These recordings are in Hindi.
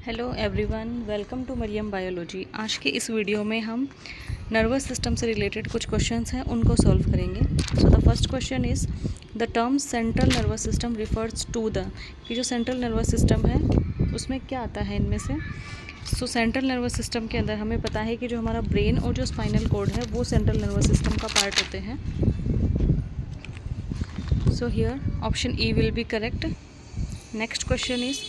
Hello everyone, welcome to Maryam biology. आज के इस वीडियो में हम नर्वस सिस्टम से रिलेटेड कुछ क्वेश्चंस हैं उनको सॉल्व करेंगे। So the first question is the term central nervous system refers to the कि जो सेंट्रल नर्वस सिस्टम है उसमें क्या आता है इनमें से। सो सेंट्रल नर्वस सिस्टम के अंदर हमें पता है कि जो हमारा ब्रेन और जो स्पाइनल कॉर्ड है वो सेंट्रल नर्वस सिस्टम का पार्ट होते हैं। So here option E will be correct. Next question is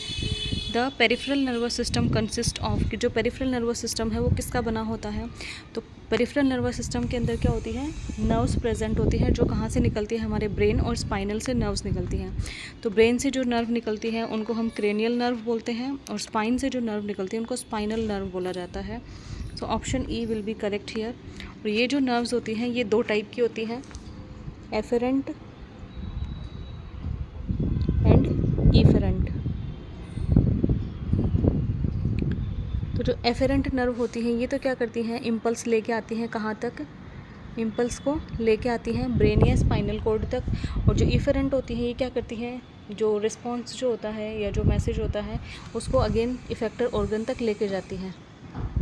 the peripheral nervous system consist of कि जो पेरिफेरल नर्वस सिस्टम है वो किसका बना होता है। तो पेरिफेरल नर्वस सिस्टम के अंदर क्या होती है, नर्व्स प्रेजेंट होती है जो कहाँ से निकलती है, हमारे ब्रेन और स्पाइनल से नर्व्स निकलती हैं। तो ब्रेन से जो नर्व निकलती है उनको हम क्रेनियल नर्व बोलते हैं और स्पाइन से जो नर्व निकलती है उनको स्पाइनल नर्व बोला जाता है। So option E will be correct here. और ये जो नर्व्स होती हैं ये दो टाइप की होती हैं, एफेरेंट एंड इफेरेंट। तो जो एफेरेंट नर्व होती हैं ये तो क्या करती हैं, इम्पल्स लेके आती हैं कहाँ तक, इम्पल्स को लेके आती हैं ब्रेन या स्पाइनल कॉर्ड तक। और जो इफेरेंट होती हैं ये क्या करती हैं, जो रिस्पॉन्स जो होता है या जो मैसेज होता है उसको अगेन इफेक्टर ऑर्गन तक लेके जाती हैं।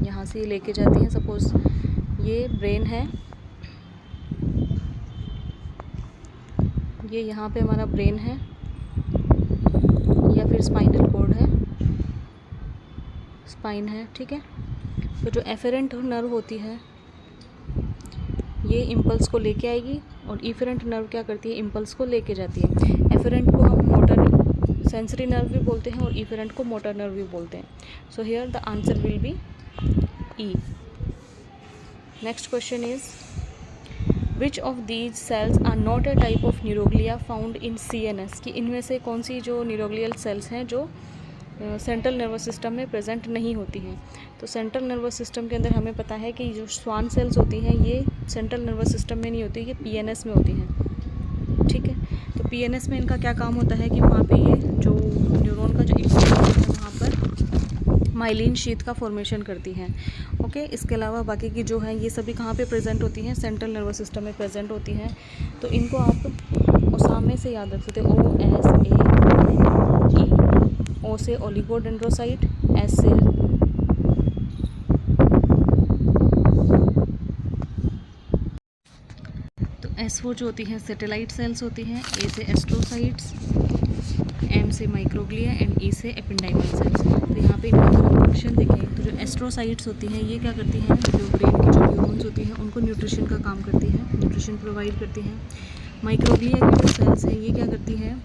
यहाँ से लेके जाती हैं, सपोज़ ये ब्रेन है, ये यहाँ पे हमारा ब्रेन है या फिर स्पाइनल कॉर्ड है, स्पाइन है, ठीक है। तो जो एफेरेंट नर्व होती है ये इम्पल्स को लेके आएगी और इफेरेंट नर्व क्या करती है, इम्पल्स को लेके जाती है। एफेरेंट को हम मोटर सेंसरी नर्व भी बोलते हैं और इफेरेंट को मोटर नर्व भी बोलते हैं। So here the answer will be E. Next question is which of these cells are not a type of neuroglia found in CNS कि इनमें से कौन सी जो न्यूरोग्लियल सेल्स हैं जो सेंट्रल नर्वस सिस्टम में प्रेजेंट नहीं होती हैं। तो सेंट्रल नर्वस सिस्टम के अंदर हमें पता है कि जो स्वान सेल्स होती हैं ये सेंट्रल नर्वस सिस्टम में नहीं होती, ये PNS में होती हैं, ठीक है। तो PNS में इनका क्या काम होता है कि वहाँ पे ये जो न्यूरॉन का जो एक्सोन है वहाँ पर माइलिन शीथ का फॉर्मेशन करती हैं। ओके, इसके अलावा बाकी की जो है ये सभी कहाँ पे प्रेजेंट होती हैं, सेंट्रल नर्वस सिस्टम में प्रेजेंट होती हैं। तो इनको आप ओसामे से याद रख सकते हो, OSAME। ओ से ओलिगोडेंड्रोसाइट, एस से तो S4 जो होती हैं सेटेलाइट सेल्स होती हैं, ए से एस्ट्रोसाइट्स, एम से माइक्रोग्लिया एंड ई से एपेंडाइमल सेल्स। तो यहाँ पे इनका अगर हम फंक्शन देखें तो जो एस्ट्रोसाइट्स होती हैं ये क्या करती हैं, जो ब्रेन की जो न्यूरॉन्स होती हैं उनको न्यूट्रिशन का काम करती हैं, न्यूट्रिशन प्रोवाइड करती हैं। माइक्रोग्लिया की जो सेल्स हैं ये क्या करती हैं,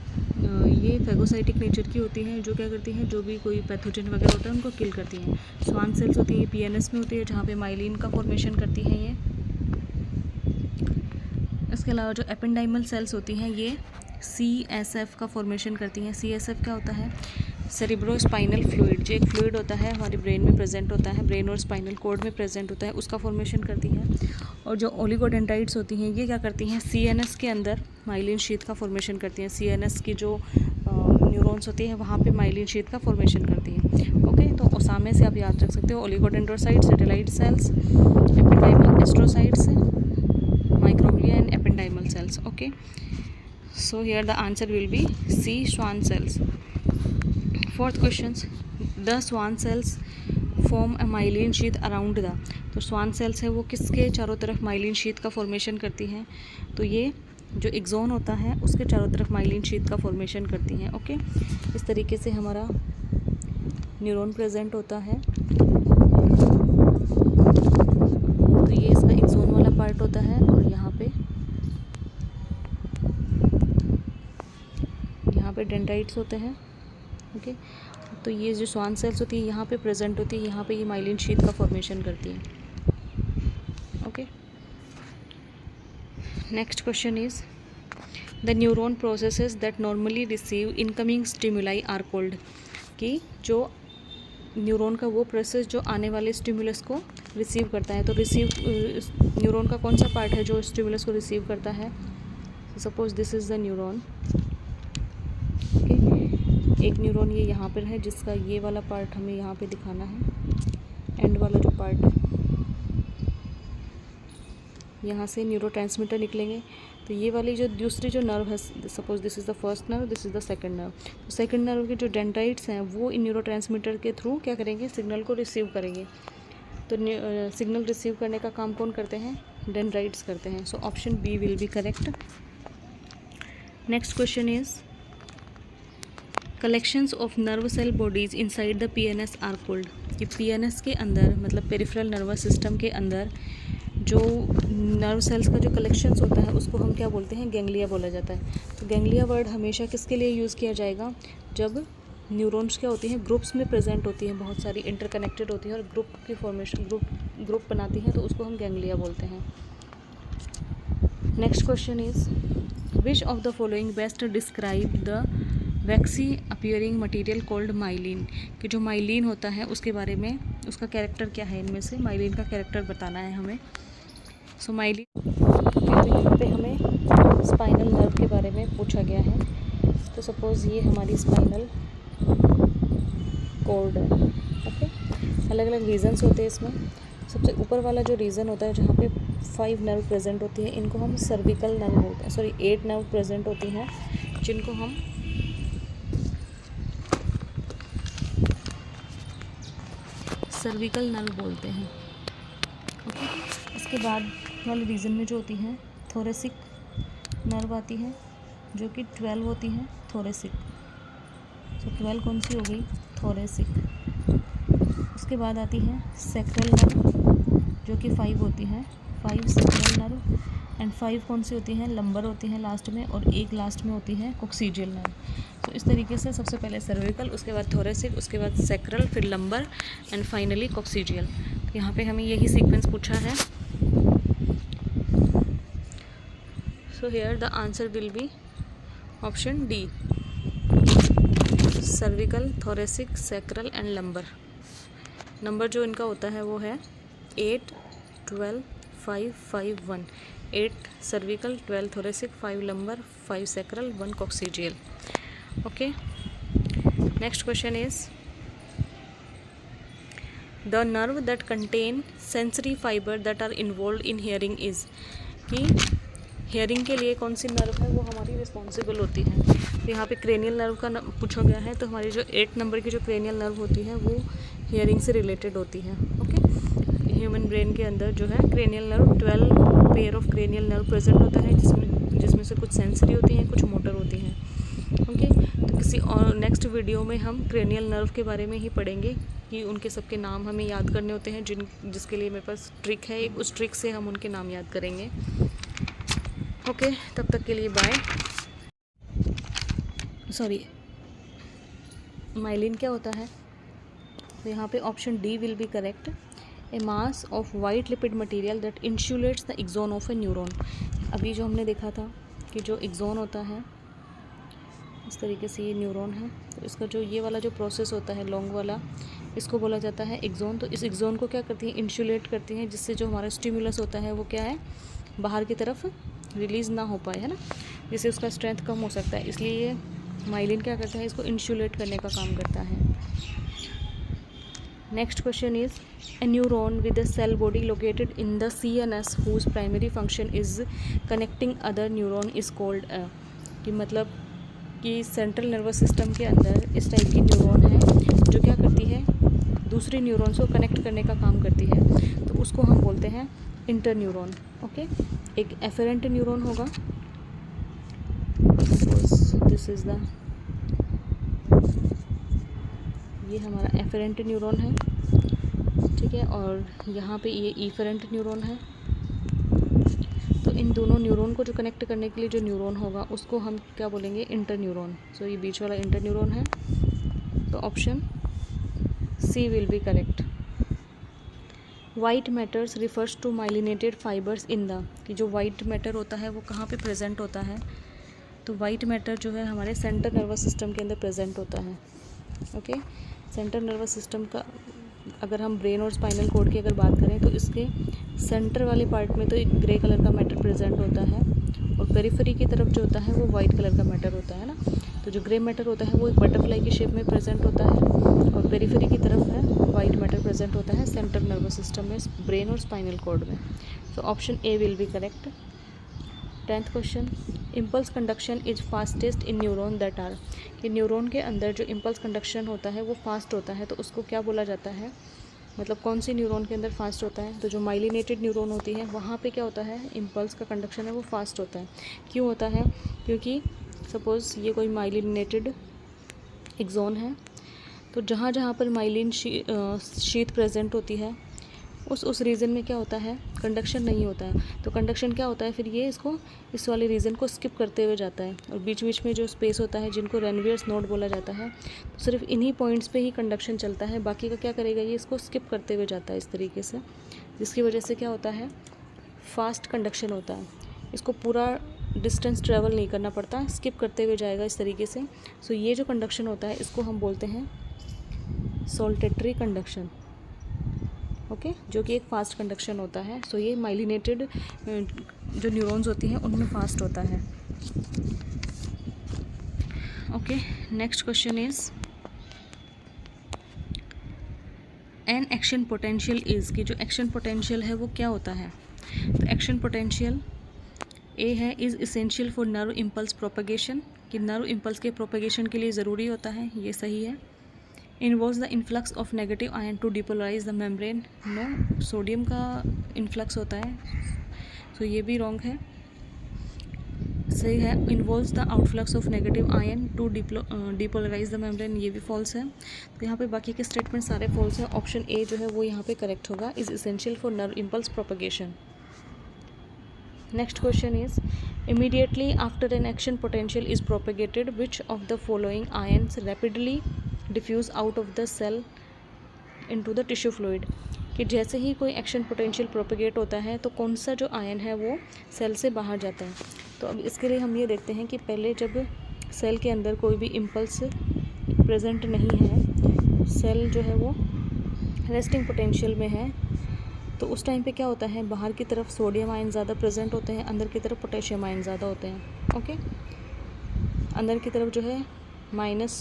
ये फेगोसाइटिक नेचर की होती हैं, जो क्या करती हैं, जो भी कोई पैथोजन वगैरह होता है उनको किल करती हैं। स्वान सेल्स होती हैं, PNS में होती है जहाँ पे माइलिन का फॉर्मेशन करती हैं ये। इसके अलावा जो एपेंडाइमल सेल्स होती हैं ये CSF का फॉर्मेशन करती हैं। CSF क्या होता है, सेरिब्रो स्पाइनल फ्लूइड, जो एक फ्लूइड होता है हमारे ब्रेन में प्रेजेंट होता है, ब्रेन और स्पाइनल कॉर्ड में प्रेजेंट होता है, उसका फॉर्मेशन करती हैं। और जो ओलिगोडेंड्राइट्स होती हैं ये क्या करती हैं, CNS के अंदर माइलिन शीथ का फॉर्मेशन करती हैं। CNS की जो न्यूरॉन्स होती हैं वहाँ पे माइलिन शीथ का फॉर्मेशन करती हैं। ओके, तो ओसामे से आप याद रख सकते हो, oligodendrocytes, satellite cells, ependymal astrocytes, microglia and ependymal cells. Okay, so here the answer will be C, Schwann cells. Fourth questions, the Schwann cells form a myelin sheath around the, तो Schwann cells है वो किसके चारों तरफ माइलिन शीथ का फॉर्मेशन करती हैं, तो ये जो एक्सोन होता है उसके चारों तरफ माइलिन शीथ का फॉर्मेशन करती हैं। ओके, इस तरीके से हमारा न्यूरॉन प्रेजेंट होता है। तो ये इसका एक्सोन वाला पार्ट होता है और यहाँ पे डेंड्राइट्स होते हैं। ओके, तो ये जो स्वान सेल्स होती है यहाँ पे प्रेजेंट होती है, यहाँ पे ये माइलिन शीथ का फॉर्मेशन करती है। Okay, next question is the neuron processes that normally receive incoming stimuli are called कि जो न्यूरॉन का वो प्रोसेस जो आने वाले स्टिमुलस को रिसीव करता है। तो रिसीव न्यूरॉन का कौन सा पार्ट है जो स्टिमुलस को रिसीव करता है, suppose this is the neuron. एक न्यूरॉन ये यहाँ पर है जिसका ये वाला पार्ट हमें यहाँ पे दिखाना है, एंड वाला जो पार्ट है, यहाँ से न्यूरोट्रांसमीटर निकलेंगे। तो ये वाली जो दूसरी जो नर्व है, suppose this is the first nerve, this is the second nerve, तो सेकंड नर्व के जो डेंड्राइट्स हैं वो इन न्यूरोट्रांसमीटर के थ्रू क्या करेंगे, सिग्नल को रिसीव करेंगे। तो सिग्नल रिसीव करने का काम कौन करते हैं, डेंड्राइट्स करते हैं। So option B will be correct. Next question is collections of nerve cell bodies inside the PNS are called. कि पीएनएस के अंदर मतलब पेरिफेरल नर्वस सिस्टम के अंदर जो नर्व सेल्स का जो कलेक्शंस होता है उसको हम क्या बोलते हैं, गैंग्लिया बोला जाता है। तो गैंग्लिया वर्ड हमेशा किसके लिए यूज़ किया जाएगा, जब न्यूरॉन्स क्या होती हैं, ग्रुप्स में प्रेजेंट होती हैं, बहुत सारी इंटरकनेक्टेड होती है और ग्रुप की फॉर्मेशन ग्रुप बनाती हैं, तो उसको हम गैंग्लिया बोलते हैं। Next question is which of the following best describe the vaccine appearing material called myelin. कि जो माइलिन होता है उसके बारे में, उसका कैरेक्टर क्या है, इनमें से माइलिन का कैरेक्टर बताना है हमें। सो माइलिन, तो यहाँ पे हमें स्पाइनल नर्व के बारे में पूछा गया है। तो सपोज़ ये हमारी स्पाइनल कॉर्ड है, ओके। अलग अलग रीजन्स होते हैं इसमें। सबसे ऊपर वाला जो रीज़न होता है जहाँ पे 5 नर्व प्रेजेंट होती है, इनको हम सर्विकल नर्व बोलते हैं। सॉरी 8 नर्व प्रेजेंट होती हैं जिनको हम सर्विकल नर्व बोलते हैं, ओके। इसके बाद वाले रीजन में जो होती हैं थोरेसिक नर्व आती है जो कि 12 होती हैं थोरेसिक। तो 12 कौन सी हो गई, थोरेसिक। उसके बाद आती है सैक्रल नर्व जो कि 5 होती हैं, 5 सैक्रल नर्व। एंड 5 कौन सी होती हैं, लंबर होती हैं लास्ट में, और एक लास्ट में होती है कोक्सीजियल नर्व। तो इस तरीके से सबसे पहले सर्विकल, उसके बाद थोरेसिक, उसके बाद सैक्रल, फिर लंबर एंड फाइनली कोक्सीजियल। तो यहाँ पे हमें यही सीक्वेंस पूछा है। सो here the answer will be option D, cervical, thoracic, sacral and lumbar. Number जो इनका होता है वो है 8, 12, 5, 5, 1। 8 cervical, 12 thoracic, 5 lumbar, 5 sacral, 1 coccygeal, okay. Next question is the nerve that contain sensory fiber that are involve in hearing is. कि हियरिंग के लिए कौन सी नर्व है वो हमारी रिस्पॉन्सिबल होती है। तो यहाँ पे क्रेनियल नर्व का पूछा गया है, तो हमारी जो 8 नंबर की जो क्रेनियल नर्व होती है वो हियरिंग से रिलेटेड होती है, ओके। ह्यूमन ब्रेन के अंदर जो है cranial nerve 12 pair of cranial nerve present होता है, जिसमें से कुछ सेंसरी होती हैं, कुछ मोटर होती हैं, ओके। तो किसी और नेक्स्ट वीडियो में हम क्रेनियल नर्व के बारे में ही पढ़ेंगे कि उनके सबके नाम हमें याद करने होते हैं, जिसके लिए मेरे पास ट्रिक है, उस ट्रिक से हम उनके नाम याद करेंगे, ओके। तब तक के लिए बाय। सॉरी, माइलिन क्या होता है, तो यहाँ पे option D will be correct. A mass of white lipid material that insulates the axon of a neuron. अभी जो हमने देखा था कि जो एक्सोन होता है, इस तरीके से ये न्यूरॉन है, तो इसका जो ये वाला जो प्रोसेस होता है लॉन्ग वाला, इसको बोला जाता है एक्सोन। तो इस एक्सोन को क्या करती है, इंसुलेट करती हैं, जिससे जो हमारा स्टिमुलस होता है वो क्या है, बाहर की तरफ रिलीज़ ना हो पाए, है ना, जिससे उसका स्ट्रेंथ कम हो सकता है। इसलिए ये माइलिन क्या करता है, इसको इंसुलेट करने का काम करता है। Next question is a neuron with a cell body located in the CNS whose primary function is connecting other neuron is called a. कि मतलब कि सेंट्रल नर्वस सिस्टम के अंदर इस टाइप की न्यूरॉन है जो क्या करती है, दूसरे न्यूरॉन्स को कनेक्ट करने का काम करती है, तो उसको हम बोलते हैं इंटर न्यूरॉन, ओके। एक एफेरेंट न्यूरॉन होगा, दिस इज़ द, ये हमारा एफेरेंट न्यूरॉन है, ठीक है, और यहाँ पे ये इफेरेंट न्यूरॉन है। तो इन दोनों न्यूरॉन को जो कनेक्ट करने के लिए जो न्यूरॉन होगा उसको हम क्या बोलेंगे, इंटर न्यूरॉन। सो ये बीच वाला इंटर न्यूरॉन है, तो option C will be correct. White matters refers to myelinated fibres in the. कि जो वाइट मैटर होता है वो कहाँ पे प्रेजेंट होता है, तो वाइट मैटर जो है हमारे सेंट्रल नर्वस सिस्टम के अंदर प्रेजेंट होता है, ओके। सेंट्रल नर्वस सिस्टम का अगर हम ब्रेन और स्पाइनल कॉर्ड की अगर बात करें तो इसके सेंटर वाले पार्ट में तो एक ग्रे कलर का मैटर प्रेजेंट होता है, और पेरिफेरी की तरफ जो होता है वो वाइट कलर का मैटर होता है ना। तो जो ग्रे मैटर होता है वो एक बटरफ्लाई की शेप में प्रेजेंट होता है, और पेरिफेरी की तरफ है वाइट मैटर प्रेजेंट होता है सेंट्रल नर्वस सिस्टम में, ब्रेन और स्पाइनल कॉर्ड में। तो option A will be correct. 10th question, impulse conduction is fastest in neuron that are, कि न्यूरॉन के अंदर जो इम्पल्स कंडक्शन होता है वो फास्ट होता है, तो उसको क्या बोला जाता है, मतलब कौन सी न्यूरॉन के अंदर फास्ट होता है। तो जो माइलिनेटेड न्यूरॉन होती है वहाँ पे क्या होता है, इम्पल्स का कंडक्शन है वो फास्ट होता है। क्यों होता है, क्योंकि सपोज़ ये कोई माइलिनेटेड एक्सोन है, तो जहाँ जहाँ पर माइलिन शीथ प्रेजेंट होती है उस रीजन में क्या होता है, कंडक्शन नहीं होता है। तो कंडक्शन क्या होता है, फिर ये इसको इस वाले रीजन को स्किप करते हुए जाता है, और बीच बीच में जो स्पेस होता है जिनको रेनवियर्स नोड बोला जाता है, तो सिर्फ इन्हीं पॉइंट्स पे ही कंडक्शन चलता है, बाकी का क्या करेगा, ये इसको स्किप करते हुए जाता है इस तरीके से, जिसकी वजह से क्या होता है, फास्ट कंडक्शन होता है। इसको पूरा डिस्टेंस ट्रेवल नहीं करना पड़ता, स्किप करते हुए जाएगा इस तरीके से। सो ये जो कंडक्शन होता है इसको हम बोलते हैं सोल्टेटरी कंडक्शन, ओके, जो कि एक फास्ट कंडक्शन होता है। सो ये माइलिनेटेड जो न्यूरॉन्स होती हैं उनमें फास्ट होता है। Okay, next question is an action potential is, कि जो एक्शन पोटेंशियल है वो क्या होता है। तो एक्शन पोटेंशियल ए है, is essential for nerve impulse propagation, कि नर्व इम्पल्स के प्रोपगेशन के लिए ज़रूरी होता है, ये सही है। Involves the influx of negative ion to depolarize the membrane, no, sodium का इन्फ्लक्स होता है, सो ये भी रॉन्ग है। सही है, involves the outflux of negative ion to depolarize the membrane, ये भी फॉल्स है। तो यहाँ पे बाकी के स्टेटमेंट सारे फॉल्स हैं, ऑप्शन ए जो है वो यहाँ पे करेक्ट होगा, is essential for nerve impulse propagation. Next question is, immediately after an action potential is propagated, which of the following ions rapidly diffuse out of the cell into the tissue fluid, कि जैसे ही कोई एक्शन पोटेंशियल प्रोपेगेट होता है तो कौन सा जो आयन है वो सेल से बाहर जाता है। तो अब इसके लिए हम ये देखते हैं कि पहले जब सेल के अंदर कोई भी इम्पल्स प्रेजेंट नहीं है, सेल जो है वो रेस्टिंग पोटेंशियल में है, तो उस टाइम पे क्या होता है, बाहर की तरफ सोडियम आयन ज़्यादा प्रेजेंट होते हैं, अंदर की तरफ पोटेशियम आयन ज़्यादा होते हैं। ओके, अंदर की तरफ जो है माइनस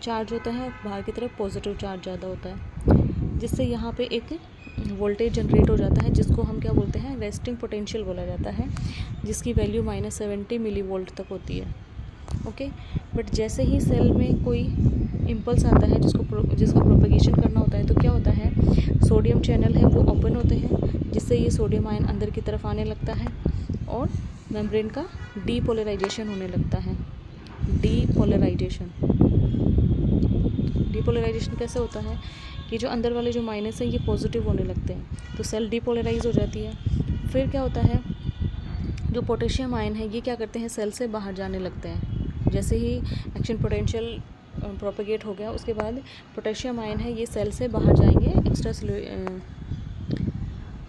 चार्ज होता है, बाहर की तरफ पॉजिटिव चार्ज ज़्यादा होता है, जिससे यहाँ पे एक वोल्टेज जनरेट हो जाता है, जिसको हम क्या बोलते हैं, रेस्टिंग पोटेंशियल बोला जाता है, जिसकी वैल्यू -70 मिली वोल्ट तक होती है। ओके, बट जैसे ही सेल में कोई इम्पल्स आता है जिसका प्रोपगेशन करना होता है, तो क्या होता है, सोडियम चैनल है वो ओपन होते हैं, जिससे ये सोडियम आयन अंदर की तरफ आने लगता है और मेम्ब्रेन का डीपोलराइजेशन होने लगता है। डीपोलराइजेशन कैसे होता है कि जो अंदर वाले जो माइनस हैं ये पॉजिटिव होने लगते हैं, तो सेल डीपोलराइज हो जाती है। फिर क्या होता है, जो पोटेशियम आयन है ये क्या करते हैं, सेल से बाहर जाने लगते हैं। जैसे ही एक्शन पोटेंशियल प्रोपेगेट हो गया, उसके बाद पोटेशियम आयन है ये सेल से बाहर जाएंगे, एक्स्ट्रा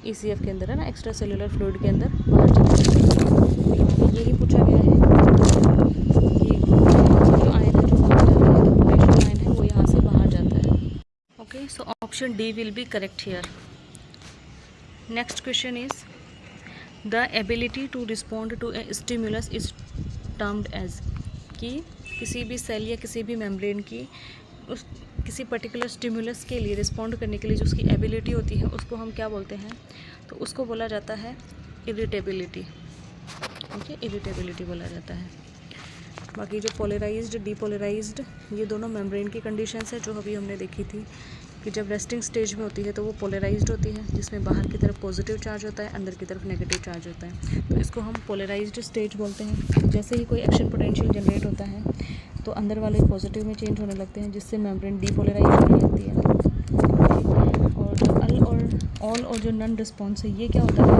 ECF के अंदर है ना, एक्स्ट्रा सेलुलर फ्लूइड के अंदर बाहर जाएंगे। यही पूछा गया है कि जो आयन है जो बाहर जाता है, तो पोटेशियम आयन है वो यहाँ से बाहर जाता है। Okay, so option D will be correct here. Next question is, the ability to respond to a stimulus is termed as, कि किसी भी सेल या किसी भी मेम्ब्रेन की उस किसी पर्टिकुलर स्टिमुलस के लिए रिस्पॉन्ड करने के लिए जो उसकी एबिलिटी होती है उसको हम क्या बोलते हैं, तो उसको बोला जाता है इरिटेबिलिटी। ओके, इरिटेबिलिटी बोला जाता है। बाकी जो पोलराइज्ड डीपोलराइज्ड ये दोनों मेम्ब्रेन की कंडीशंस है जो अभी हमने देखी थी, कि जब रेस्टिंग स्टेज में होती है तो वो पोलराइज्ड होती है, जिसमें बाहर की तरफ पॉजिटिव चार्ज होता है, अंदर की तरफ नेगेटिव चार्ज होता है, तो इसको हम पोलराइज्ड स्टेज बोलते हैं। जैसे ही कोई एक्शन पोटेंशियल जनरेट होता है तो अंदर वाले पॉजिटिव में चेंज होने लगते हैं, जिससे मेम्ब्रेन डीपोलराइज होने लगती है। और जो ऑल और जो नन रिस्पॉन्स है ये क्या होता है,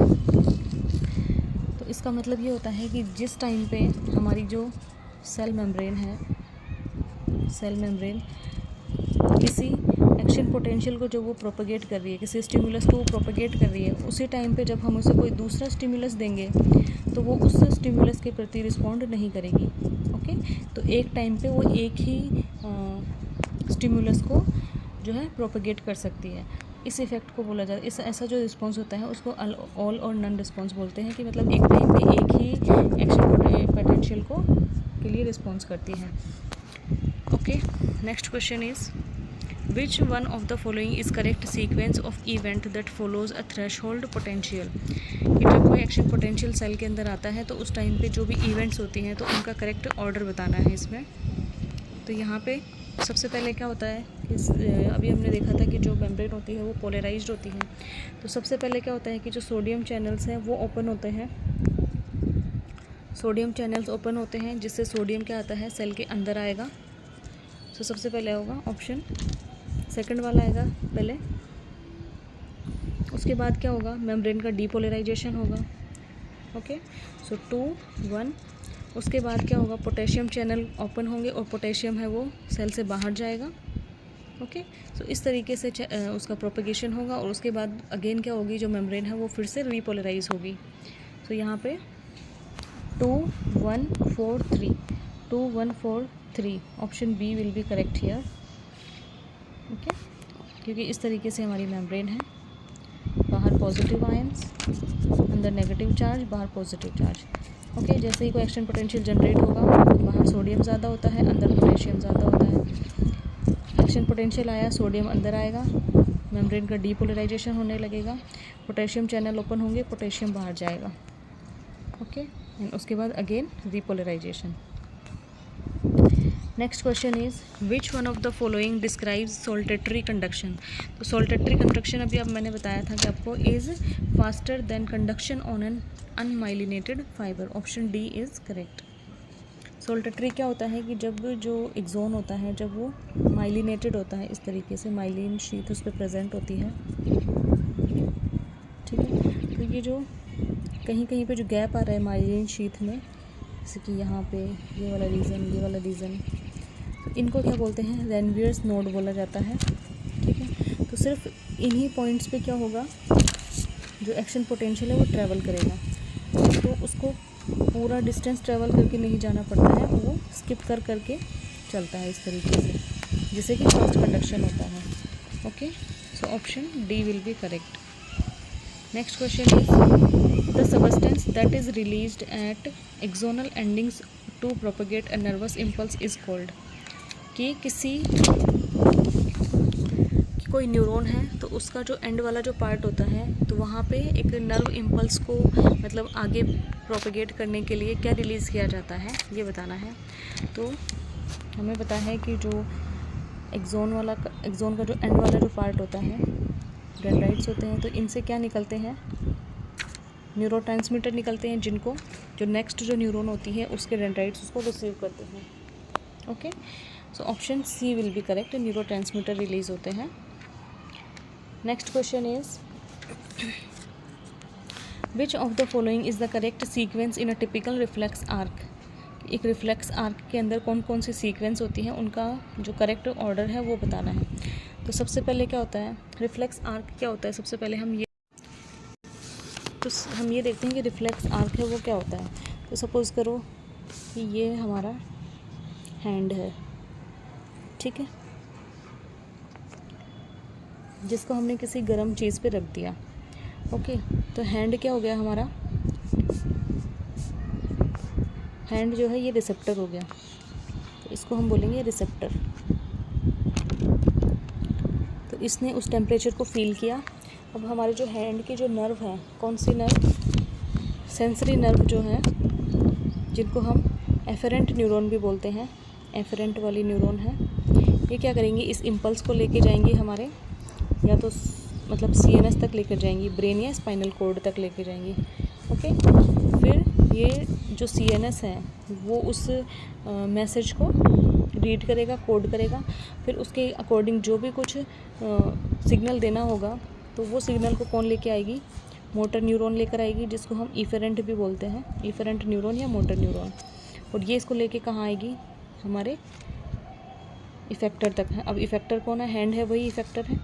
तो इसका मतलब ये होता है कि जिस टाइम पे हमारी जो सेल मेम्ब्रेन है, सेल मेम्ब्रेन किसी एक्शन पोटेंशियल को जो वो प्रोपेगेट कर रही है, किसी स्टिमुलस को वो प्रोपेगेट कर रही है, उसी टाइम पे जब हम उसे कोई दूसरा स्टिमुलस देंगे तो वो उस स्टिमुलस के प्रति रिस्पॉन्ड नहीं करेगी। ओके, तो एक टाइम पे वो एक ही स्टिमुलस को जो है प्रोपेगेट कर सकती है। इस इफ़ेक्ट को बोला जाता है, ऐसा जो रिस्पॉन्स होता है उसको ऑल और नन रिस्पॉन्स बोलते हैं, कि मतलब एक टाइम पे एक ही एक्शन पोटेंशियल को के लिए रिस्पॉन्स करती है। Okay, next question is, which one of the following is correct sequence of event that follows a threshold potential. कि जब कोई एक्शन पोटेंशियल सेल के अंदर आता है तो उस टाइम पे जो भी इवेंट्स होती हैं तो उनका करेक्ट ऑर्डर बताना है इसमें। तो यहाँ पे सबसे पहले क्या होता है कि अभी हमने देखा था कि जो मेम्ब्रेन होती है वो पोलराइज्ड होती है। तो सबसे पहले क्या होता है कि जो सोडियम चैनल्स हैं वो ओपन होते हैं, सोडियम चैनल्स ओपन होते हैं जिससे सोडियम क्या आता है सेल के अंदर आएगा। तो सबसे पहले होगा ऑप्शन सेकंड वाला आएगा पहले। उसके बाद क्या होगा, मेम्ब्रेन का डीपोलराइजेशन होगा। ओके, सो 2 1। उसके बाद क्या होगा, पोटेशियम चैनल ओपन होंगे और पोटेशियम है वो सेल से बाहर जाएगा। ओके, सो इस तरीके से उसका प्रोपेगेशन होगा और उसके बाद अगेन क्या होगी, जो मेम्ब्रेन है वो फिर से रीपोलराइज होगी। सो यहाँ पे 2 1 4 3 2 1 4 3 option B will be correct here. Okay, क्योंकि इस तरीके से हमारी मेम्ब्रेन है, बाहर पॉजिटिव आयंस, अंदर नेगेटिव चार्ज, बाहर पॉजिटिव चार्ज। ओके, जैसे ही कोई एक्शन पोटेंशियल जनरेट होगा, बाहर सोडियम ज़्यादा होता है, अंदर पोटेशियम ज़्यादा होता है। एक्शन पोटेंशियल आया, सोडियम अंदर आएगा, मेम्ब्रेन का डीपोलराइजेशन होने लगेगा, पोटेशियम चैनल ओपन होंगे, पोटेशियम बाहर जाएगा। ओके, एंड उसके बाद again repolarization. Next question is which one of the following describes saltatory conduction. तो सोल्टेटरी कंडक्शन अभी अब मैंने बताया था कि आपको is faster than conduction on an unmyelinated fiber. Option D is correct. Saltatory क्या होता है कि जब जो एक्सोन होता है जब वो माइलिनेटेड होता है, इस तरीके से माइलिन शीथ उस पर प्रेजेंट होती है। ठीक है, तो ये जो कहीं कहीं पे जो गैप आ रहा है माइलिन शीथ में, जैसे कि यहाँ पे ये वाला रीजन, ये वाला रीजन, इनको क्या बोलते हैं, रेनवियर्स नोड बोला जाता है। ठीक है, तो सिर्फ इन्हीं पॉइंट्स पे क्या होगा, जो एक्शन पोटेंशियल है वो ट्रैवल करेगा, तो उसको पूरा डिस्टेंस ट्रैवल करके नहीं जाना पड़ता है, वो स्किप कर करके चलता है इस तरीके से, जिससे कि फास्ट कंडक्शन होता है। Okay, so option D will be correct. Next question is the substance that is released at axonal endings to propagate a nervous impulse is called. कि कोई न्यूरॉन है तो उसका जो एंड वाला जो पार्ट होता है तो वहाँ पे एक नर्व इम्पल्स को मतलब आगे प्रोपेगेट करने के लिए क्या रिलीज़ किया जाता है, ये बताना है। तो हमें पता है कि जो एक्सोन का जो एंड वाला जो पार्ट होता है, डेंड्राइट्स होते हैं, तो इनसे क्या निकलते हैं, न्यूरोट्रांसमीटर निकलते हैं, जिनको जो नेक्स्ट जो न्यूरॉन होती है उसके डेंड्राइट्स उसको रिसीव करते हैं। Okay, so option C will be correct, neurotransmitter release होते हैं। Next question is which of the following is the correct sequence in a typical reflex arc. एक रिफ्लेक्स आर्क के अंदर कौन कौन सी सीक्वेंस होती हैं, उनका जो करेक्ट ऑर्डर है वो बताना है। तो सबसे पहले क्या होता है, रिफ्लेक्स आर्क क्या होता है, सबसे पहले हम ये देखते हैं कि रिफ्लेक्स आर्क है वो क्या होता है। तो सपोज़ करो कि ये हमारा हैंड है, ठीक है, जिसको हमने किसी गर्म चीज़ पे रख दिया। ओके, तो हैंड क्या हो गया हमारा, हैंड जो है ये रिसेप्टर हो गया, तो इसको हम बोलेंगे रिसेप्टर। तो इसने उस टेम्परेचर को फील किया। अब हमारे जो हैंड की जो नर्व है, कौन सी नर्व, सेंसरी नर्व जो है, जिनको हम एफरेंट न्यूरॉन भी बोलते हैं, एफरेंट वाली न्यूरॉन है, ये क्या करेंगी, इस इम्पल्स को लेके जाएंगी हमारे या तो मतलब CNS तक लेकर जाएंगी, ब्रेन या स्पाइनल कॉर्ड तक लेके जाएंगी। ओके, फिर ये जो CNS है वो उस मैसेज को रीड करेगा, कोड करेगा, फिर उसके अकॉर्डिंग जो भी कुछ सिग्नल देना होगा तो वो सिग्नल को कौन लेके आएगी, मोटर न्यूरॉन लेकर आएगी, जिसको हम इफेरेंट भी बोलते हैं, इफेरेंट न्यूरॉन या मोटर न्यूरॉन। और ये इसको लेके कहाँ आएगी, हमारे इफेक्टर तक है। अब इफेक्टर कौन है, हैंड है, वही इफेक्टर है।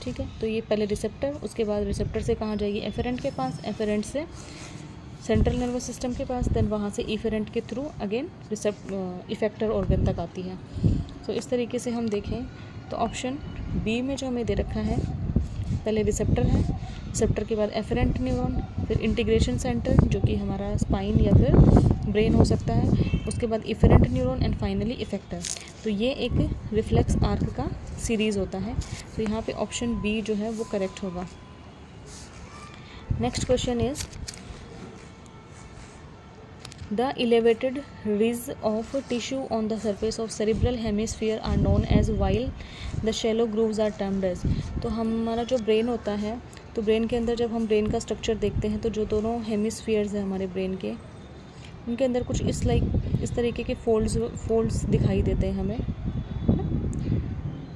ठीक है, तो ये पहले रिसेप्टर, उसके बाद रिसेप्टर से कहाँ जाएगी, एफेरेंट के पास, एफेरेंट से सेंट्रल नर्वस सिस्टम के पास, देन वहाँ से इफेरेंट के थ्रू अगेन इफेक्टर ऑर्गन तक आती है। तो इस तरीके से हम देखें तो ऑप्शन बी में जो हमें दे रखा है पहले रिसेप्टर है, रिसेप्टर के बाद एफरेंट न्यूरॉन, फिर इंटीग्रेशन सेंटर जो कि हमारा स्पाइन या फिर ब्रेन हो सकता है, उसके बाद efferent neuron and finally effector. तो ये एक रिफ्लेक्स आर्क का सीरीज़ होता है। तो यहाँ पे ऑप्शन बी जो है वो करेक्ट होगा। Next question is the elevated ridge of tissue on the surface of cerebral hemisphere are known as while the shallow grooves are termed as। तो हमारा जो ब्रेन होता है, तो ब्रेन के अंदर जब हम ब्रेन का स्ट्रक्चर देखते हैं तो जो दोनों हेमिस्फीयर्स हैं हमारे ब्रेन के, उनके अंदर कुछ इस तरीके के फोल्ड्स दिखाई देते हैं हमें,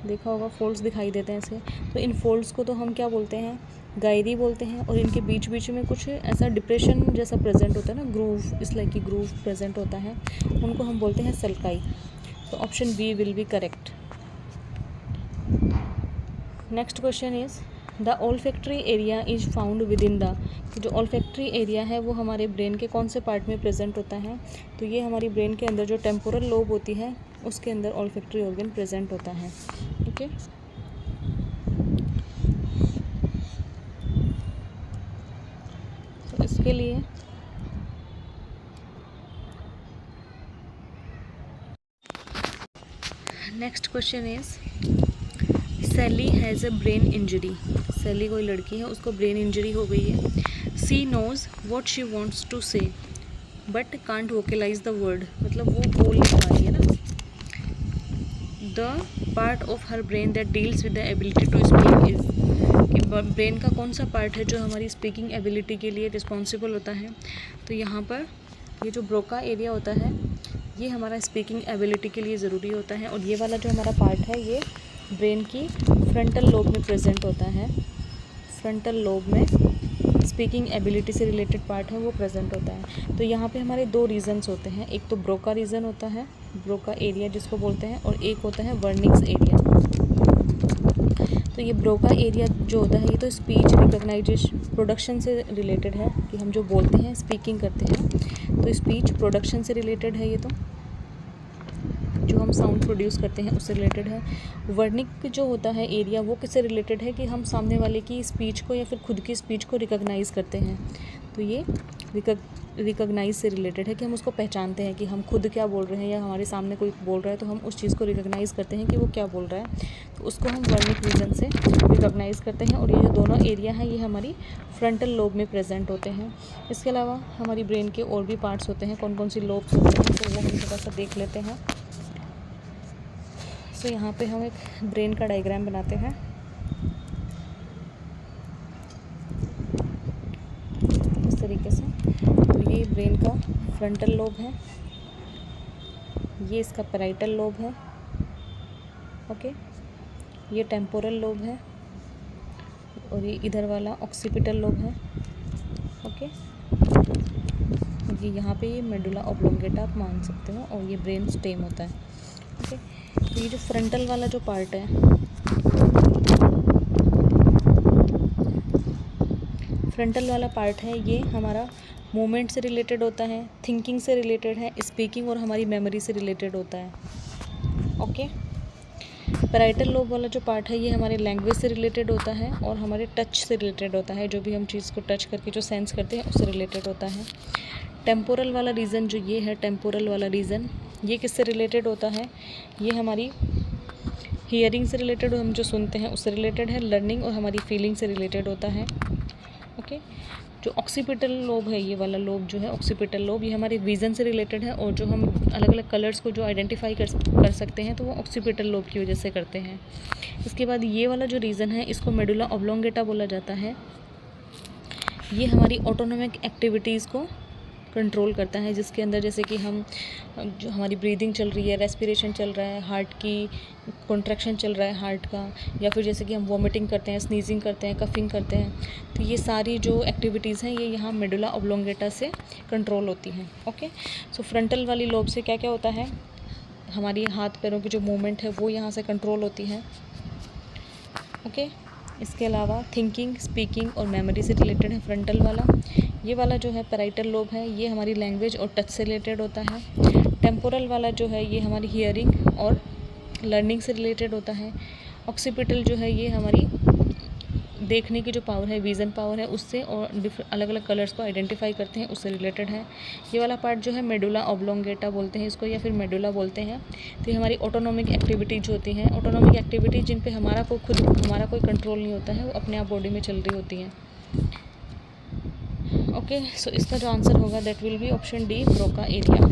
देखा होगा फोल्ड्स दिखाई देते हैं ऐसे। तो इन फोल्ड्स को तो हम क्या बोलते हैं, गायरी बोलते हैं। और इनके बीच बीच में कुछ ऐसा डिप्रेशन जैसा प्रेजेंट होता है ना, ग्रूव, इस लाइक की ग्रूव प्रेजेंट होता है, उनको हम बोलते हैं सल्काई। तो option B will be correct. Next question is the olfactory area is found within the. जो ऑल्फैक्टरी एरिया है वो हमारे ब्रेन के कौन से पार्ट में प्रेजेंट होता है? तो ये हमारी ब्रेन के अंदर जो टेम्पोरल लोब होती है उसके अंदर ऑल्फैक्टरी ऑर्गन प्रेजेंट होता है। ओके, तो इसके लिए next question is Sally has a brain injury. Sally कोई लड़की है, उसको ब्रेन इंजरी हो गई है। She knows what she wants to say but can't vocalize the word, मतलब वो बोल नहीं पा रही है ना। The part of her brain that deals with the ability to speak is, कि ब्रेन का कौन सा पार्ट है जो हमारी स्पीकिंग एबिलिटी के लिए रिस्पॉन्सिबल होता है? तो यहाँ पर ये जो ब्रोका एरिया होता है ये हमारा स्पीकिंग एबिलिटी के लिए ज़रूरी होता है। और ये वाला जो हमारा पार्ट है ये ब्रेन की फ्रंटल लोब में प्रेजेंट होता है। फ्रंटल लोब में स्पीकिंग एबिलिटी से रिलेटेड पार्ट है वो प्रेजेंट होता है। तो यहाँ पे हमारे दो रीजन्स होते हैं, एक तो ब्रोका रीजन होता है, ब्रोका एरिया जिसको बोलते हैं, और एक होता है वर्निक्स एरिया। तो ये ब्रोका एरिया जो होता है ये तो स्पीच रिकॉग्नाइजेशन प्रोडक्शन से रिलेटेड है, कि हम जो बोलते हैं स्पीकिंग करते हैं तो स्पीच प्रोडक्शन से रिलेटेड है, ये तो जो हम साउंड प्रोड्यूस करते हैं उससे रिलेटेड है। वर्निक जो होता है एरिया वो किससे रिलेटेड है, कि हम सामने वाले की स्पीच को या फिर खुद की स्पीच को रिकॉग्नाइज़ करते हैं। तो ये रिकॉग्नाइज से रिलेटेड है, कि हम उसको पहचानते हैं कि हम खुद क्या बोल रहे हैं, या हमारे सामने कोई बोल रहा है तो हम उस चीज़ को रिकॉग्नाइज़ करते हैं कि वो क्या बोल रहा है, तो उसको हम वर्निक रीजन से रिकॉग्नाइज़ करते हैं। और ये जो दोनों एरिया हैं ये हमारी फ्रंटल लोब में प्रेजेंट होते हैं। इसके अलावा हमारी ब्रेन के और भी पार्ट्स होते हैं, कौन कौन सी लोब्स होते हैं, तो वो हम थोड़ा सा देख लेते हैं। तो यहाँ पे हम एक ब्रेन का डायग्राम बनाते हैं। इस तरीके से, तो ये ब्रेन का फ्रंटल लोब है, ये इसका पैराइटल लोब है, ओके, ये टेम्पोरल लोब है, और ये इधर वाला ऑक्सीपिटल लोब है, ओके। ये यहाँ पे ये मेडुला ऑब्लोंगेटा आप मान सकते हो, और ये ब्रेन स्टेम होता है, ओके। तो ये जो फ्रंटल वाला जो पार्ट है, फ्रंटल वाला पार्ट है ये हमारा मूवमेंट से रिलेटेड होता है, थिंकिंग से रिलेटेड है, स्पीकिंग और हमारी मेमोरी से रिलेटेड होता है, ओके। पैराइटल लोब वाला जो पार्ट है ये हमारे लैंग्वेज से रिलेटेड होता है और हमारे टच से रिलेटेड होता है, जो भी हम चीज़ को टच करके जो सेंस करते हैं उससे रिलेटेड होता है। टेम्पोरल वाला रीज़न जो ये है, टेम्पोरल वाला रीज़न ये किससे रिलेटेड होता है, ये हमारी हियरिंग से रिलेटेड, हम जो सुनते हैं उससे रिलेटेड है, लर्निंग और हमारी फीलिंग से रिलेटेड होता है, ओके। जो ऑक्सीपिटल लोब है, ये वाला लोब जो है ऑक्सीपिटल लोब, ये हमारे विज़न से रिलेटेड है, और जो हम अलग अलग कलर्स को जो आइडेंटिफाई कर सकते हैं तो वो ऑक्सीपिटल लोब की वजह से करते हैं। इसके बाद ये वाला जो रीज़न है इसको मेडुला ऑब्लोंगेटा बोला जाता है। ये हमारी ऑटोनोमिक एक्टिविटीज़ को कंट्रोल करता है, जिसके अंदर जैसे कि हम जो हमारी ब्रीदिंग चल रही है, रेस्पिरेशन चल रहा है, हार्ट की कॉन्ट्रैक्शन चल रहा है हार्ट का, या फिर जैसे कि हम वॉमिटिंग करते हैं, स्नीजिंग करते हैं, कफिंग करते हैं, तो ये सारी जो एक्टिविटीज़ हैं ये यहाँ मेडुला ऑब्लोंगेटा से कंट्रोल होती हैं, ओके। सो फ्रंटल वाली लोब से क्या क्या होता है, हमारी हाथ पैरों की जो मूवमेंट है वो यहाँ से कंट्रोल होती है, ओके। इसके अलावा थिंकिंग, स्पीकिंग और मेमोरी से रिलेटेड है फ्रंटल वाला। ये वाला जो है पैराइटल लोब है, ये हमारी लैंग्वेज और टच से रिलेटेड होता है। टेम्पोरल वाला जो है ये हमारी हियरिंग और लर्निंग से रिलेटेड होता है। ऑक्सीपिटल जो है ये हमारी देखने की जो पावर है, विज़न पावर है, उससे और अलग अलग कलर्स को आइडेंटिफाई करते हैं, उससे रिलेटेड है। ये वाला पार्ट जो है मेडुला ऑब्लोंगेटा बोलते हैं इसको, या फिर मेडुला बोलते हैं। तो ये हमारी ऑटोनॉमिक एक्टिविटीज जो होती हैं, ऑटोनॉमिक एक्टिविटीज जिन पे हमारा कोई कंट्रोल नहीं होता है, वो अपने आप बॉडी में चल रही होती हैं। ओके, सो इसका जो आंसर होगा that will be option D, Broca area.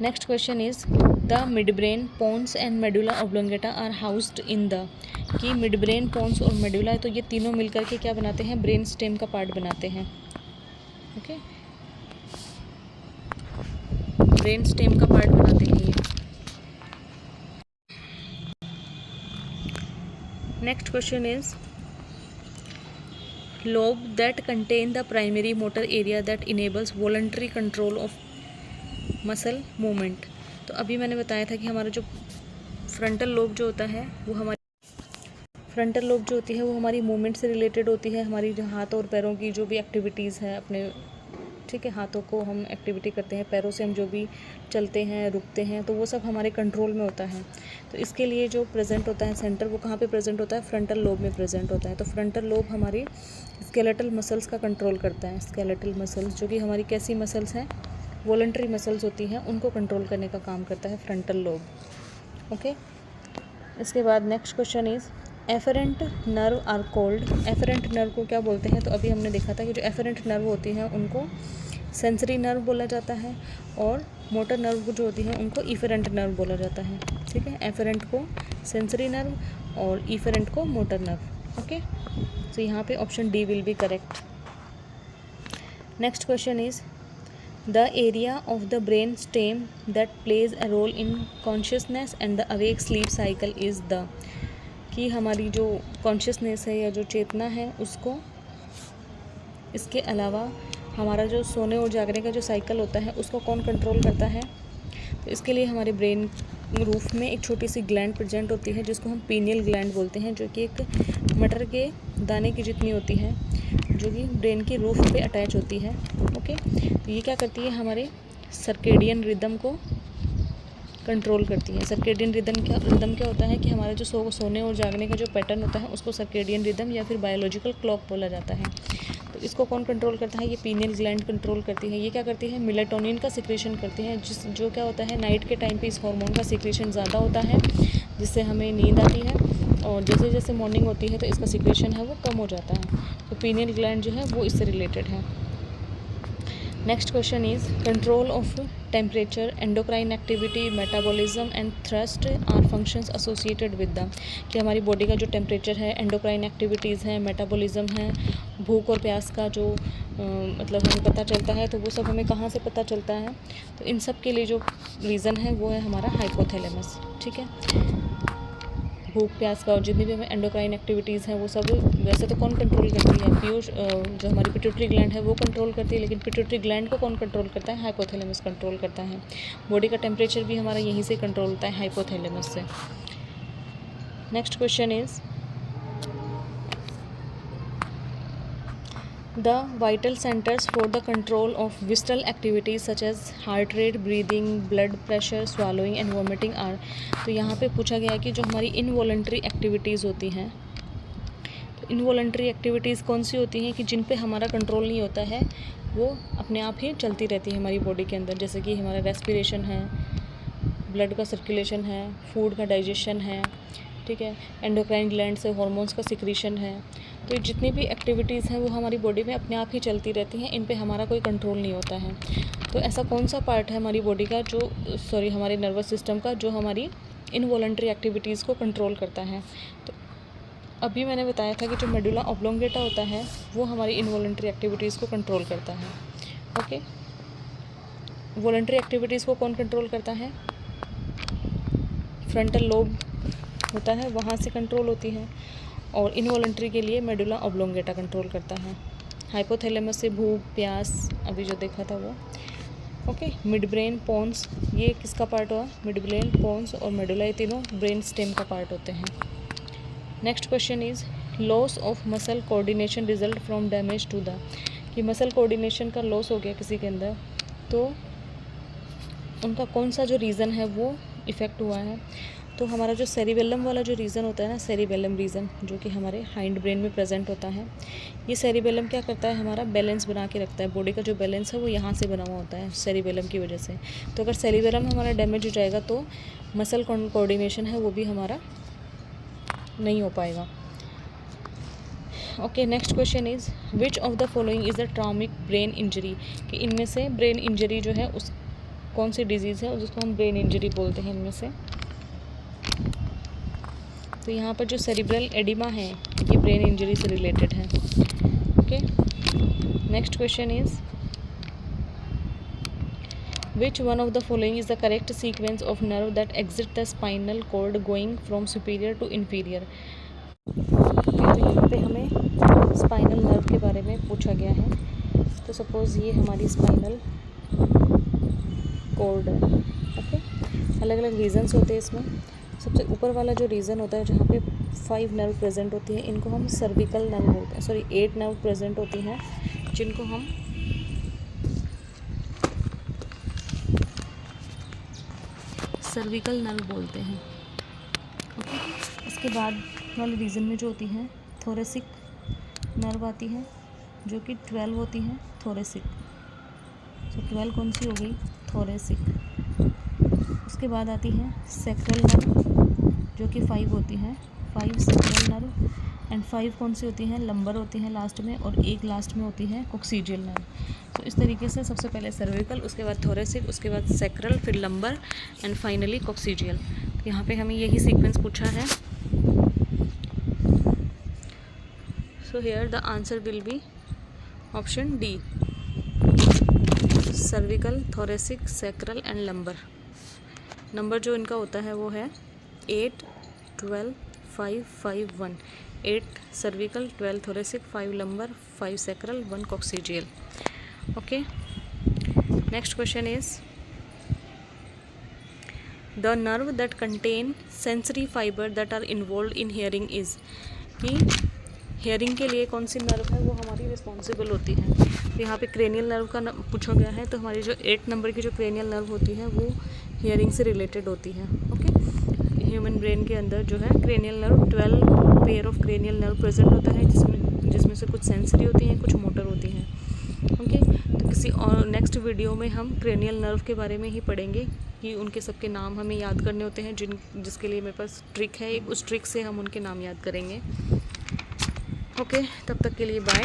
Next question is the midbrain, pons and medulla oblongata are housed in the, कि मिड ब्रेन, पोन्स और मेडुला, तो ये तीनों मिलकर के क्या बनाते हैं, ब्रेन स्टेम का पार्ट बनाते हैं। ओके, ब्रेन स्टेम का पार्ट बनाते हैं ये। Next question is lobe that contain the primary motor area that enables voluntary control of muscle movement. तो अभी मैंने बताया था कि हमारा जो फ्रंटल लोब जो होता है वो फ्रंटल लोब जो होती है वो हमारी मूवमेंट से रिलेटेड होती है, हमारी जो हाथ और पैरों की जो भी एक्टिविटीज़ है अपने, ठीक है, हाथों को हम एक्टिविटी करते हैं, पैरों से हम जो भी चलते हैं, रुकते हैं, तो वो सब हमारे कंट्रोल में होता है। तो इसके लिए जो प्रेजेंट होता है सेंटर, वो कहाँ पे प्रेजेंट होता है, फ्रंटल लोब में प्रेजेंट होता है। तो फ्रंटल लोब हमारी स्केलेटल मसल्स का कंट्रोल करता है। स्केलेटल मसल्स जो कि हमारी कैसी मसल्स हैं, वॉलंटरी मसल्स होती हैं, उनको कंट्रोल करने का काम करता है फ्रंटल लोब। ओके, इसके बाद next question is efferent nerve are called. Efferent nerve को क्या बोलते हैं, तो अभी हमने देखा था कि जो एफरेंट नर्व होती हैं उनको सेंसरी नर्व बोला जाता है, और मोटर नर्व जो होती हैं उनको इफरेंट नर्व बोला जाता है। ठीक है, एफरेंट को सेंसरी नर्व और इफरेंट को मोटर नर्व। ओके, तो यहाँ पे option D will be correct. Next question is the area of the brain stem that plays a role in consciousness and the awake sleep cycle is the, कि हमारी जो कॉन्शियसनेस है या जो चेतना है उसको, इसके अलावा हमारा जो सोने और जागने का जो साइकिल होता है उसको कौन कंट्रोल करता है। तो इसके लिए हमारे ब्रेन रूफ में एक छोटी सी ग्लैंड प्रेजेंट होती है जिसको हम पीनियल ग्लैंड बोलते हैं, जो कि एक मटर के दाने की जितनी होती है, जो कि ब्रेन की रूफ पे अटैच होती है। ओके, तो ये क्या करती है, हमारे सर्केडियन रिदम को कंट्रोल करती है। सर्केडियन रिदम क्या होता है कि हमारा जो सोने और जागने का जो पैटर्न होता है उसको सर्केडियन रिदम या फिर बायोलॉजिकल क्लॉक बोला जाता है। तो इसको कौन कंट्रोल करता है, ये पीनियल ग्लैंड कंट्रोल करती है। ये क्या करती है, मेलाटोनिन का सिक्रेशन करती है, जो क्या होता है, नाइट के टाइम पे इस हार्मोन का सिक्रेशन ज़्यादा होता है, जिससे हमें नींद आती है, और जैसे जैसे मॉर्निंग होती है तो इसका सिक्रेशन है वो कम हो जाता है। तो पीनियल ग्लैंड जो है वो इससे रिलेटेड है। Next question is control of temperature, endocrine activity, metabolism and thirst are functions associated with the, कि हमारी बॉडी का जो टेम्परेचर है, एंडोक्राइन एक्टिविटीज़ है, मेटाबॉलिज्म है, भूख और प्यास का जो मतलब हमें पता चलता है, तो वो सब हमें कहाँ से पता चलता है, तो इन सब के लिए जो रीज़न है वो है हमारा हाइपोथैलेमस। ठीक है, भूख प्यास का और जितनी भी हमें एंडोक्राइन एक्टिविटीज़ हैं वो सब वैसे तो कौन कंट्रोल करती है, पीयूष जो हमारी पिट्यूटरी ग्लैंड है वो कंट्रोल करती है, लेकिन पिट्यूटरी ग्लैंड को कौन कंट्रोल करता है, हाइपोथैलेमस कंट्रोल करता है। बॉडी का टेम्परेचर भी हमारा यहीं से कंट्रोल होता है, हाइपोथैलेमस से। Next question is the vital centres for the control of visceral activities such as heart rate, breathing, blood pressure, swallowing and vomiting are. तो यहाँ पे पूछा गया है कि जो हमारी इनवॉलंटरी एक्टिविटीज़ होती हैं, तो इनवॉलंटरी एक्टिविटीज़ कौन सी होती हैं कि जिन पे हमारा कंट्रोल नहीं होता है, वो अपने आप ही चलती रहती है हमारी बॉडी के अंदर, जैसे कि हमारा रेस्पिरेशन है, ब्लड का सर्कुलेशन है, फूड का डाइजेशन है, ठीक है, एंडोक्राइन ग्लैंड से हार्मोन्स का सिक्रीशन है। तो जितनी भी एक्टिविटीज़ हैं वो हमारी बॉडी में अपने आप ही चलती रहती हैं, इन पे हमारा कोई कंट्रोल नहीं होता है। तो ऐसा कौन सा पार्ट है हमारी बॉडी का जो हमारे नर्वस सिस्टम का जो हमारी इनवॉलंटरी एक्टिविटीज़ को कंट्रोल करता है। तो अभी मैंने बताया था कि जो मेडुला ऑब्लोंगेटा होता है वो हमारी इनवॉलंटरी एक्टिविटीज़ को कंट्रोल करता है। ओके, वॉलंटरी एक्टिविटीज़ को कौन कंट्रोल करता है, फ्रंटल लोब होता है, वहाँ से कंट्रोल होती है, और इनवॉलंटरी के लिए मेडुला ऑब्लोंगेटा कंट्रोल करता है। हाइपोथैलेमस से भूख प्यास अभी जो देखा था वो। ओके, मिड ब्रेन, पोन्स, ये किसका पार्ट हुआ, मिड ब्रेन, पोन्स और मेडुला, ये तीनों ब्रेन स्टेम का पार्ट होते हैं। Next question is loss of muscle coordination result from damage to the, कि मसल कोऑर्डिनेशन का लॉस हो गया किसी के अंदर, तो उनका कौन सा जो रीज़न है वो इफ़ेक्ट हुआ है। तो हमारा जो सेरिबेलम वाला जो रीजन होता है ना, सेरिबेलम रीजन, जो कि हमारे हाइंड ब्रेन में प्रेजेंट होता है, ये सेरिबेलम क्या करता है, हमारा बैलेंस बना के रखता है। बॉडी का जो बैलेंस है वो यहाँ से बना हुआ होता है सेरिबेलम की वजह से। तो अगर सेरिबेलम हमारा डैमेज हो जाएगा तो मसल कोऑर्डिनेशन है वो भी हमारा नहीं हो पाएगा। Okay, next question is which of the following is the traumatic brain injury, कि इनमें से ब्रेन इंजरी जो है उस कौन सी डिजीज़ है जिसको हम ब्रेन इंजरी बोलते हैं इनमें से। तो यहाँ पर जो सेरिब्रल एडिमा है ये ब्रेन इंजरी से रिलेटेड है। Okay, next question is which one of the following is the correct sequence of nerve that exit the spinal cord going from superior to inferior. तो यहाँ पे हमें स्पाइनल नर्व के बारे में पूछा गया है। तो सपोज़ ये हमारी स्पाइनल कॉर्ड है। ओके, अलग अलग रीजन्स होते हैं इसमें। सबसे ऊपर वाला जो रीज़न होता है जहाँ पे 5 नर्व प्रेजेंट होती है, इनको हम सर्विकल नर्व बोलते हैं। सॉरी, 8 नर्व प्रेजेंट होती हैं जिनको हम सर्विकल नर्व बोलते हैं। ओके, इसके बाद वाले रीजन में जो होती हैं थोरेसिक नर्व आती है जो कि 12 होती हैं थोरेसिक। तो 12 कौन सी हो गई, थोरेसिक। उसके बाद आती है सैक्रल नर्व जो कि 5 होती हैं, 5 सैक्रल नर्व। एंड 5 कौन सी होती हैं, लंबर होती हैं लास्ट में, और एक लास्ट में होती है कोक्सीजियल नर्व। तो इस तरीके से सबसे पहले सर्विकल, उसके बाद थोरेसिक, उसके बाद सैक्रल, फिर लंबर एंड फाइनली कोक्सीजियल। तो यहाँ पे हमें यही सीक्वेंस पूछा है। सो here the answer will be option D, cervical, thoracic, sacral and lumbar. Number जो इनका होता है वो है 8, 12, 5, 5, 1। 8 cervical, 12 thoracic, 5 lumbar, 5 sacral, 1 coccygeal. Okay, next question is the nerve that contain sensory fiber that are involve in hearing is, कि हियरिंग के लिए कौन सी नर्व है वो हमारी रिस्पॉन्सिबल होती है। तो यहाँ पे क्रेनियल नर्व का पूछा गया है। तो हमारी जो 8 नंबर की जो क्रेनियल नर्व होती है वो हियरिंग से रिलेटेड होती है। ओके, ह्यूमन ब्रेन के अंदर जो है cranial nerve 12 pair of cranial nerve present होता है जिसमें से कुछ सेंसरी होती हैं, कुछ मोटर होती हैं। ओके, तो किसी और नेक्स्ट वीडियो में हम क्रेनियल नर्व के बारे में ही पढ़ेंगे कि उनके सबके नाम हमें याद करने होते हैं, जिसके लिए मेरे पास ट्रिक है एक, उस ट्रिक से हम उनके नाम याद करेंगे। ओके, तब तक के लिए बाय।